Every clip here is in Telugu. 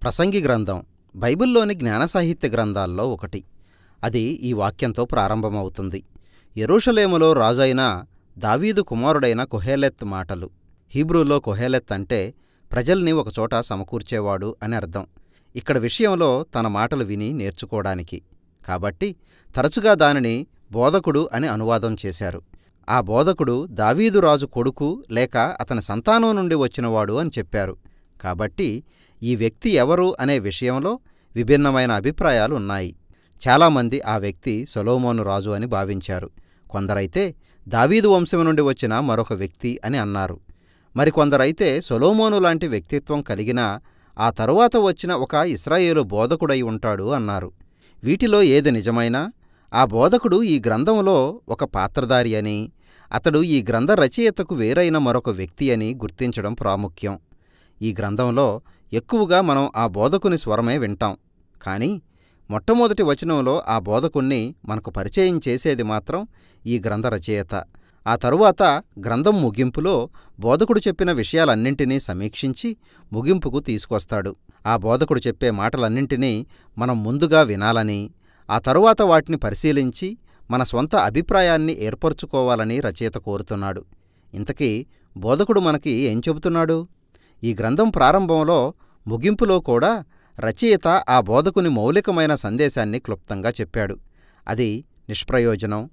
ప్రసంగి గ్రంథం బైబిల్లోని జ్ఞానసాహిత్య గ్రంథాల్లో ఒకటి. అది ఈ వాక్యంతో ప్రారంభమవుతుంది. యెరూషలేములో రాజైన దావీదు కుమారుడైన కొహెలెత్ మాటలు. హీబ్రూలో కొహెలెత్ అంటే ప్రజల్ని ఒకచోట సమకూర్చేవాడు అని అర్థం. ఇక్కడ విషయంలో తన మాటలు విని నేర్చుకోవడానికి. కాబట్టి తరచుగా దానిని బోధకుడు అని అనువాదం చేశారు. ఆ బోధకుడు దావీదు రాజు కొడుకు లేక అతని సంతానం నుండి వచ్చినవాడు అని చెప్పారు. కాబట్టి ఈ వ్యక్తి ఎవరు అనే విషయంలో విభిన్నమైన అభిప్రాయాలు ఉన్నాయి. చాలామంది ఆ వ్యక్తి సొలొమోను రాజు అని భావించారు. కొందరైతే దావీదు వంశం నుండి వచ్చిన మరొక వ్యక్తి అని అన్నారు. మరికొందరైతే సొలొమోను లాంటి వ్యక్తిత్వం కలిగిన ఆ తరువాత వచ్చిన ఒక ఇశ్రాయేలు బోధకుడై ఉంటాడు అన్నారు. వీటిలో ఏది నిజమైనా ఆ బోధకుడు ఈ గ్రంథంలో ఒక పాత్రధారి అని, అతడు ఈ గ్రంథ రచయితకు వేరైన మరొక వ్యక్తి అని గుర్తించడం ప్రాముఖ్యం. ఈ గ్రంథంలో ఎక్కువగా మనం ఆ బోధకుని స్వరమే వింటాం. కానీ మొట్టమొదటి వచనంలో ఆ బోధకుణ్ణి మనకు పరిచయం చేసేది మాత్రం ఈ గ్రంథ రచయిత. ఆ తరువాత గ్రంథం ముగింపులో బోధకుడు చెప్పిన విషయాలన్నింటినీ సమీక్షించి ముగింపుకు తీసుకొస్తాడు. ఆ బోధకుడు చెప్పే మాటలన్నింటినీ మనం ముందుగా వినాలని, ఆ తరువాత వాటిని పరిశీలించి మన స్వంత అభిప్రాయాన్ని ఏర్పరచుకోవాలని రచయిత కోరుతున్నాడు. ఇంతకీ బోధకుడు మనకి ఏం చెబుతున్నాడు? ఈ గ్రంథం ప్రారంభంలో, ముగింపులో కూడా రచయిత ఆ బోధకుని మౌలికమైన సందేశాన్ని క్లుప్తంగా చెప్పాడు. అది నిష్ప్రయోజనం,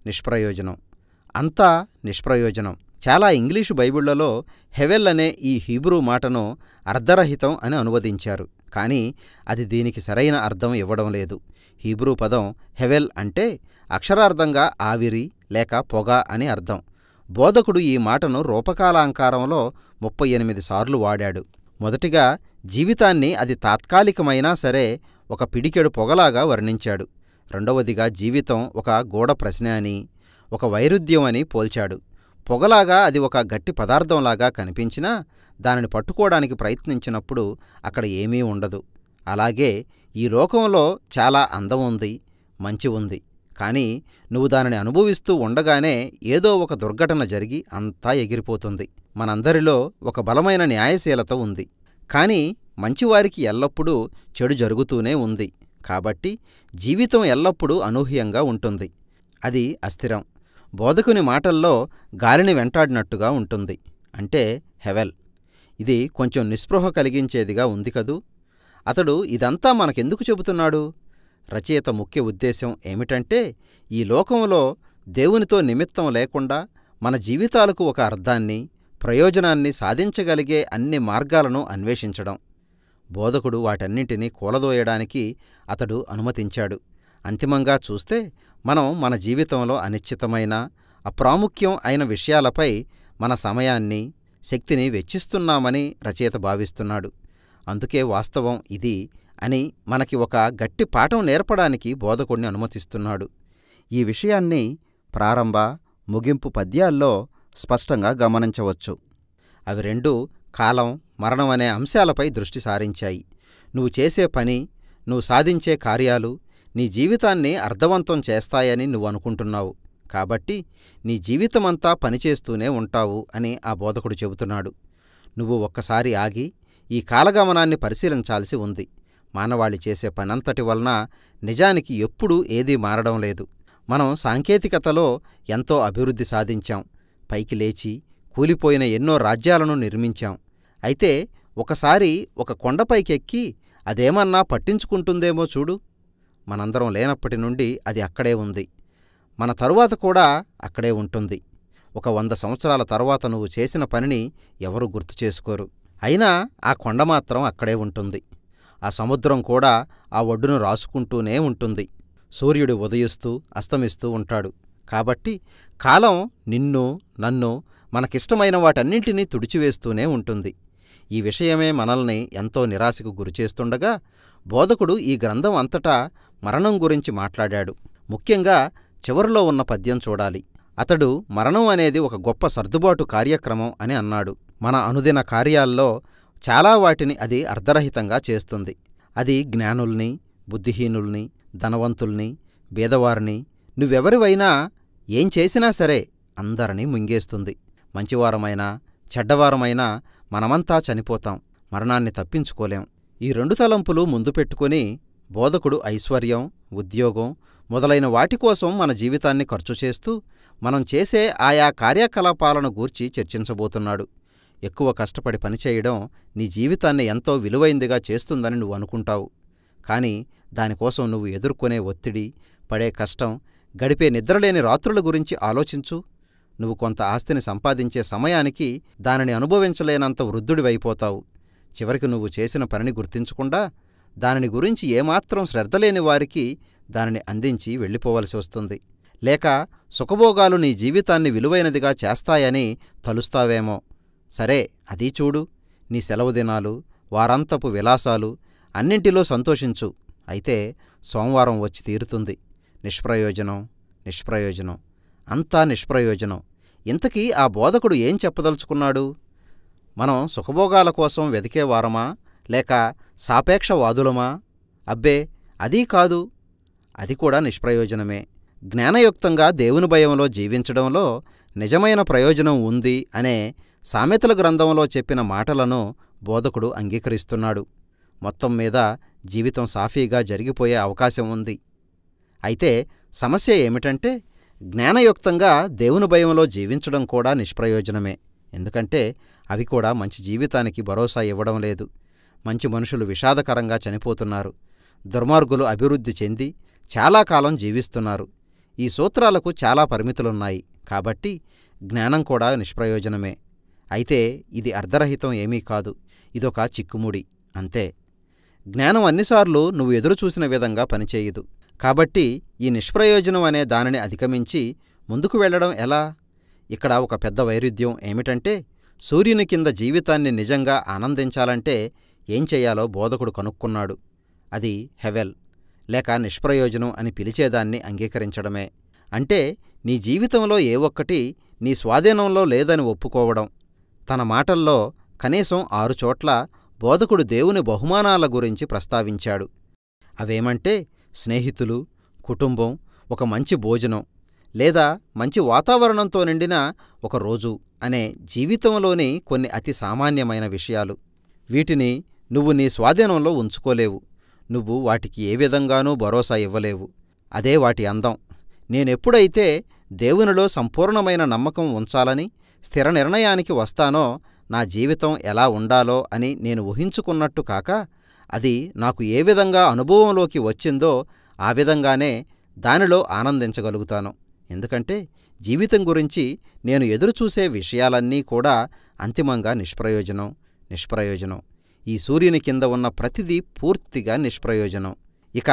నిష్ప్రయోజనం, అంతా నిష్ప్రయోజనం. చాలా ఇంగ్లీషు బైబిళ్లలో హెవెల్ అనే ఈ హీబ్రూ మాటను అర్ధరహితం అని అనువదించారు. కానీ అది దీనికి సరైన అర్థం ఇవ్వడం లేదు. హీబ్రూ పదం హెవెల్ అంటే అక్షరార్థంగా ఆవిరి లేక పొగ అని అర్థం. బోధకుడు ఈ మాటను రూపకాలంకారంలో 38 సార్లు వాడాడు. మొదటిగా జీవితాన్ని అది తాత్కాలికమైనా సరే ఒక పిడికెడు పొగలాగా వర్ణించాడు. రెండవదిగా జీవితం ఒక గూఢ ప్రశ్న అని, ఒక వైరుధ్యం అని పోల్చాడు. పొగలాగా అది ఒక గట్టి పదార్థంలాగా కనిపించినా దానిని పట్టుకోవడానికి ప్రయత్నించినప్పుడు అక్కడ ఏమీ ఉండదు. అలాగే ఈ లోకంలో చాలా అందం ఉంది, మంచి ఉంది. కానీ నువ్వు దానిని అనుభవిస్తూ ఉండగానే ఏదో ఒక దుర్ఘటన జరిగి అంతా ఎగిరిపోతుంది. మనందరిలో ఒక బలమైన న్యాయశీలత ఉంది. కానీ మంచివారికి ఎల్లప్పుడూ చెడు జరుగుతూనే ఉంది. కాబట్టి జీవితం ఎల్లప్పుడూ అనూహ్యంగా ఉంటుంది. అది అస్థిరం. బోధకుని మాటల్లో గాలిని వెంటాడినట్టుగా ఉంటుంది. అంటే హెవెల్. ఇది కొంచెం నిస్పృహ కలిగించేదిగా ఉంది కదూ. అతడు ఇదంతా మనకెందుకు చెబుతున్నాడు? రచయిత ముఖ్య ఉద్దేశం ఏమిటంటే, ఈ లోకంలో దేవునితో నిమిత్తం లేకుండా మన జీవితాలకు ఒక అర్థాన్ని, ప్రయోజనాన్ని సాధించగలిగే అన్ని మార్గాలను అన్వేషించడం. బోధకుడు వాటన్నింటినీ కూలదోయడానికి అతడు అనుమతించాడు. అంతిమంగా చూస్తే మనం మన జీవితంలో అనిశ్చితమైన, అప్రాముఖ్యం అయిన విషయాలపై మన సమయాన్ని, శక్తిని వెచ్చిస్తున్నామని రచయిత భావిస్తున్నాడు. అందుకే వాస్తవం ఇది అని మనకి ఒక గట్టి పాఠం నేర్పడానికి బోధకుడిని అనుమతిస్తున్నాడు. ఈ విషయాన్ని ప్రారంభ, ముగింపు పద్యాల్లో స్పష్టంగా గమనించవచ్చు. అవి రెండూ కాలం, మరణం అనే అంశాలపై దృష్టి సారించాయి. నువ్వు చేసే పని, నువ్వు సాధించే కార్యాలు నీ జీవితాన్ని అర్థవంతం చేస్తాయని నువ్వు అనుకుంటున్నావు. కాబట్టి నీ జీవితమంతా పనిచేస్తూనే ఉంటావు అని ఆ బోధకుడు చెబుతున్నాడు. నువ్వు ఒక్కసారి ఆగి ఈ కాలగమనాన్ని పరిశీలించాల్సి ఉంది. మానవాళి చేసే పనంతటి వలన నిజానికి ఎప్పుడూ ఏదీ మారడం లేదు. మనం సాంకేతికతలో ఎంతో అభివృద్ధి సాధించాం. పైకి లేచి కూలిపోయిన ఎన్నో రాజ్యాలను నిర్మించాం. అయితే ఒకసారి ఒక కొండపైకెక్కి అదేమన్నా పట్టించుకుంటుందేమో చూడు. మనందరం లేనప్పటి నుండి అది అక్కడే ఉంది. మన తరువాత కూడా అక్కడే ఉంటుంది. ఒక 100 సంవత్సరాల తరువాత నువ్వు చేసిన పనిని ఎవరూ గుర్తు చేసుకోరు. అయినా ఆ కొండ మాత్రం అక్కడే ఉంటుంది. ఆ సముద్రం కూడా ఆ ఒడ్డును రాసుకుంటూనే ఉంటుంది. సూర్యుడు ఉదయిస్తూ అస్తమిస్తూ ఉంటాడు. కాబట్టి కాలం నిన్ను, నన్ను, మనకిష్టమైన వాటన్నింటినీ తుడిచివేస్తూనే ఉంటుంది. ఈ విషయమే మనల్ని ఎంతో నిరాశకు గురిచేస్తుండగా బోధకుడు ఈ గ్రంథం అంతటా మరణం గురించి మాట్లాడాడు. ముఖ్యంగా చివరిలో ఉన్న పద్యం చూడాలి. అతడు మరణం అనేది ఒక గొప్ప సర్దుబాటు కార్యక్రమం అని అన్నాడు. మన అనుదిన కార్యాల్లో చాలా వాటిని అది అర్ధరహితంగా చేస్తుంది. అది జ్ఞానుల్ని, బుద్ధిహీనుల్ని, ధనవంతుల్ని, బీదవారిని, నువ్వెవరివైనా ఏం చేసినా సరే అందరినీ మింగేస్తుంది. మంచివారమైనా చెడ్డవారమైనా మనమంతా చనిపోతాం. మరణాన్ని తప్పించుకోలేం. ఈ 2 తలంపులు ముందు పెట్టుకుని బోధకుడు ఐశ్వర్యం, ఉద్యోగం మొదలైన వాటి కోసం మన జీవితాన్ని ఖర్చు చేస్తూ మనం చేసే ఆయా కార్యకలాపాలను గూర్చి చర్చించబోతున్నాడు. ఎక్కువ కష్టపడి పనిచేయడం నీ జీవితాన్ని ఎంతో విలువైందిగా చేస్తుందని నువ్వు అనుకుంటావు. కానీ దానికోసం నువ్వు ఎదుర్కొనే ఒత్తిడి, పడే కష్టం, గడిపే నిద్రలేని రాత్రుల గురించి ఆలోచించు. నువ్వు కొంత ఆస్తిని సంపాదించే సమయానికి దానిని అనుభవించలేనంత వృద్ధుడివైపోతావు. చివరికి నువ్వు చేసిన పనిని గుర్తించకుండా దానిని గురించి ఏమాత్రం శ్రద్ధలేని వారికి దానిని అందించి వెళ్ళిపోవలసి వస్తుంది. లేక సుఖభోగాలు నీ జీవితాన్ని విలువైనదిగా చేస్తాయని తలుస్తావేమో. సరే, అదీ చూడు. నీ సెలవు దినాలు, వారాంతపు విలాసాలు అన్నింటిలో సంతోషించు. అయితే సోమవారం వచ్చి తీరుతుంది. నిష్ప్రయోజనం, నిష్ప్రయోజనం, అంతా నిష్ప్రయోజనం. ఇంతకీ ఆ బోధకుడు ఏం చెప్పదలుచుకున్నాడు? మనం సుఖభోగాల కోసం వెదికేవారమా లేక సాపేక్షవాదులమా? అబ్బే, అదీ కాదు. అది కూడా నిష్ప్రయోజనమే. జ్ఞానయుక్తంగా దేవుని భయంలో జీవించడంలో నిజమైన ప్రయోజనం ఉంది అనే సామెతల గ్రంథంలో చెప్పిన మాటలను బోధకుడు అంగీకరిస్తున్నాడు. మొత్తం మీద జీవితం సాఫీగా జరిగిపోయే అవకాశం ఉంది. అయితే సమస్య ఏమిటంటే జ్ఞానయుక్తంగా దేవుని భయంలో జీవించడం కూడా నిష్ప్రయోజనమే. ఎందుకంటే అవి కూడా మంచి జీవితానికి భరోసా ఇవ్వడం లేదు. మంచి మనుషులు విషాదకరంగా చనిపోతున్నారు. దుర్మార్గులు అభివృద్ధి చెంది చాలా కాలం జీవిస్తున్నారు. ఈ సూత్రాలకు చాలా పరిమితులున్నాయి. కాబట్టి జ్ఞానం కూడా నిష్ప్రయోజనమే. అయితే ఇది అర్ధరహితం ఏమీ కాదు. ఇదొక చిక్కుముడి అంతే. జ్ఞానం అన్నిసార్లు నువ్వు ఎదురుచూసిన విధంగా పనిచేయదు. కాబట్టి ఈ నిష్ప్రయోజనం అనే దానిని అధిగమించి ముందుకు వెళ్లడం ఎలా? ఇక్కడ ఒక పెద్ద వైరుధ్యం ఏమిటంటే సూర్యుని కింద జీవితాన్ని నిజంగా ఆనందించాలంటే ఏం చెయ్యాలో బోధకుడు కనుక్కున్నాడు. అది హెవెల్ లేక నిష్ప్రయోజనం అని పిలిచేదాన్ని అంగీకరించడమే. అంటే నీ జీవితంలో ఏ ఒక్కటి నీ స్వాధీనంలో లేదని ఒప్పుకోవడం. తన మాటల్లో కనీసం 6 చోట్ల బోధకుడు దేవుని బహుమానాల గురించి ప్రస్తావించాడు. అవేమంటే స్నేహితులు, కుటుంబం, ఒక మంచి భోజనం లేదా మంచి వాతావరణంతో నిండిన ఒక రోజు అనే జీవితంలోని కొన్ని అతి సామాన్యమైన విషయాలు. వీటిని నువ్వు నీ స్వాధీనంలో ఉంచుకోలేవు. నువ్వు వాటికి ఏ విధంగానూ భరోసా ఇవ్వలేవు. అదే వాటి అందం. నేనెప్పుడైతే దేవునిలో సంపూర్ణమైన నమ్మకం ఉంచాలని స్థిర నిర్ణయానికి వస్తానో నా జీవితం ఎలా ఉండాలో అని నేను ఊహించుకున్నట్టు కాక అది నాకు ఏ విధంగా అనుభవంలోకి వచ్చిందో ఆ విధంగానే దానిలో ఆనందించగలుగుతాను. ఎందుకంటే జీవితం గురించి నేను ఎదురుచూసే విషయాలన్నీ కూడా అంతిమంగా నిష్ప్రయోజనం, నిష్ప్రయోజనం. ఈ సూర్యుని కింద ఉన్న ప్రతిదీ పూర్తిగా నిష్ప్రయోజనం. ఇక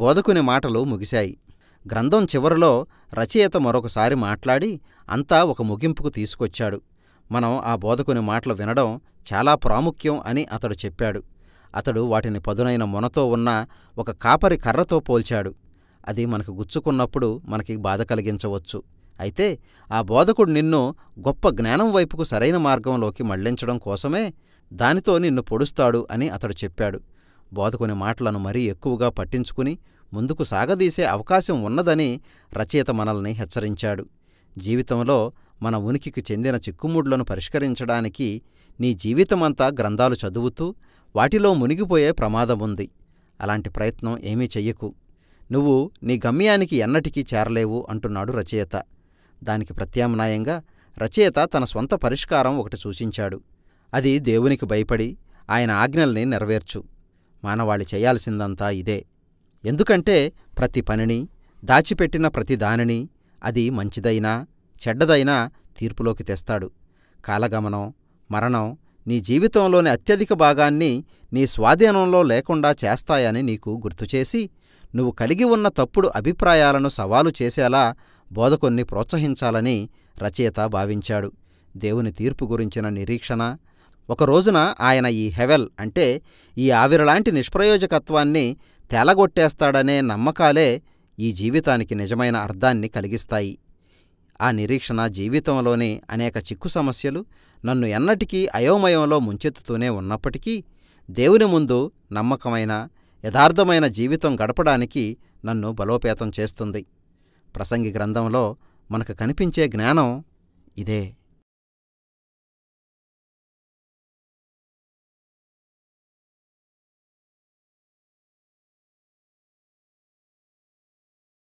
బోధకుని మాటలు ముగిశాయి. గ్రంథం చివరిలో రచయిత మరొకసారి మాట్లాడి అంతా ఒక ముగింపుకు తీసుకొచ్చాడు. మనం ఆ బోధకుని మాటలు వినడం చాలా ప్రాముఖ్యం అని అతడు చెప్పాడు. అతడు వాటిని పదునైన మొనతో ఉన్న ఒక కాపరి కర్రతో పోల్చాడు. అది మనకు గుచ్చుకున్నప్పుడు మనకి బాధ కలిగించవచ్చు. అయితే ఆ బోధకుడు నిన్ను గొప్ప జ్ఞానం వైపుకు సరైన మార్గంలోకి మళ్లించడం కోసమే దానితో నిన్ను పొడుస్తాడు అని అతడు చెప్పాడు. బోధకుని మాటలను మరీ ఎక్కువగా పట్టించుకుని ముందుకు సాగదీసే అవకాశం ఉన్నదని రచయిత మనల్ని హెచ్చరించాడు. జీవితంలో మన ఉనికికి చెందిన చిక్కుముడ్లను పరిష్కరించడానికి నీ జీవితమంతా గ్రంథాలు చదువుతూ వాటిలో మునిగిపోయే ప్రమాదముంది. అలాంటి ప్రయత్నం ఏమీ చెయ్యకు. నువ్వు నీ గమ్యానికి ఎన్నటికీ చేరలేవు అంటున్నాడు రచయిత. దానికి ప్రత్యామ్నాయంగా రచయిత తన స్వంత పరిష్కారం ఒకటి సూచించాడు. అది దేవునికి భయపడి ఆయన ఆజ్ఞల్ని నెరవేర్చు. మానవాళి చేయాల్సిందంతా ఇదే. ఎందుకంటే ప్రతి పనిని, దాచిపెట్టిన ప్రతి దానిని, అది మంచిదైనా చెడ్డదైనా తీర్పులోకి తెస్తాడు. కాలగమనం, మరణం నీ జీవితంలోని అత్యధిక భాగాన్ని నీ స్వాధీనంలో లేకుండా చేస్తాయని నీకు గుర్తుచేసి నువ్వు కలిగి ఉన్న తప్పుడు అభిప్రాయాలను సవాలు చేసేలా బోధకుణ్ణి ప్రోత్సహించాలని రచయిత భావించాడు. దేవుని తీర్పు గురించిన నిరీక్షణ, ఒకరోజున ఆయన ఈ హెవెల్ అంటే ఈ ఆవిరిలాంటి నిష్ప్రయోజకత్వాన్ని తేలగొట్టేస్తాడనే నమ్మకాలే ఈ జీవితానికి నిజమైన అర్థాన్ని కలిగిస్తాయి. ఆ నిరీక్షణ జీవితంలోని అనేక చిక్కు సమస్యలు నన్ను ఎన్నటికీ అయోమయంలో ముంచెత్తుతూనే ఉన్నప్పటికీ దేవుని ముందు నమ్మకమైన యథార్థమైన జీవితం గడపడానికి నన్ను బలోపేతం చేస్తుంది. ప్రసంగి గ్రంథంలో మనకు కనిపించే జ్ఞానం ఇదే.